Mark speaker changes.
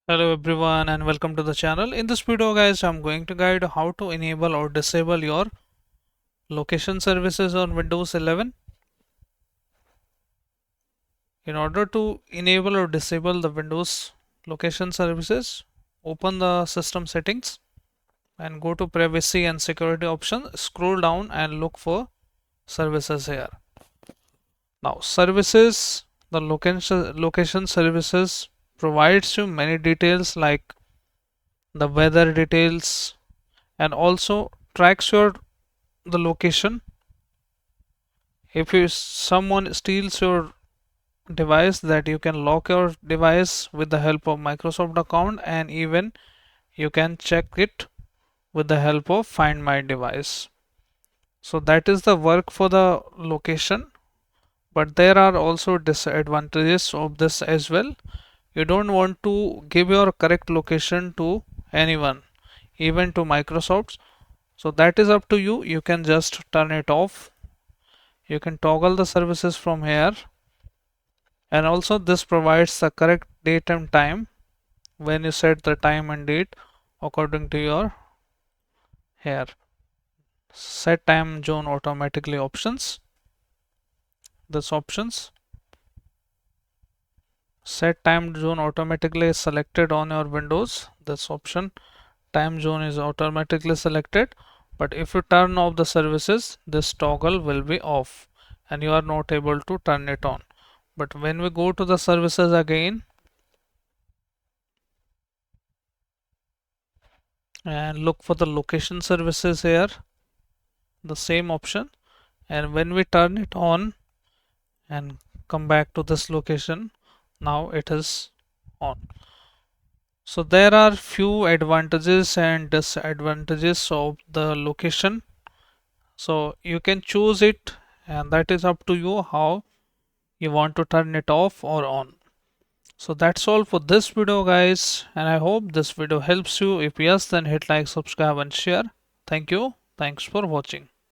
Speaker 1: Hello everyone and welcome to the channel. In this video guys, I'm going to guide how to enable or disable your location services on Windows 11. In order to enable or disable the Windows location services, open the system settings and go to privacy and security option. Scroll down and look for services here. Now services, the location services provides you many details like the weather details and also tracks your the location. If someone steals your device, that you can lock your device with the help of Microsoft account, and even you can check it with the help of Find My Device. So that is the work for the location, but there are also disadvantages of this as well. You don't want to give your correct location to anyone, even to Microsoft. So that is up to you. You can just turn it off. You can toggle the services from here, and also this provides the correct date and time when you set the time and date according to your here. Set time zone automatically options. This options set time zone automatically is selected on your Windows. This option time zone is automatically selected, but if you turn off the services, this toggle will be off and you are not able to turn it on. But when we go to the services again and look for the location services here, the same option, and when we turn it on and come back to this location, now it is on. So there are few advantages and disadvantages of the location, so you can choose it, and that is up to you how you want to turn it off or on. So that's all for this video guys, and I hope this video helps you. If yes, then hit like, subscribe and share. Thank you. Thanks for watching.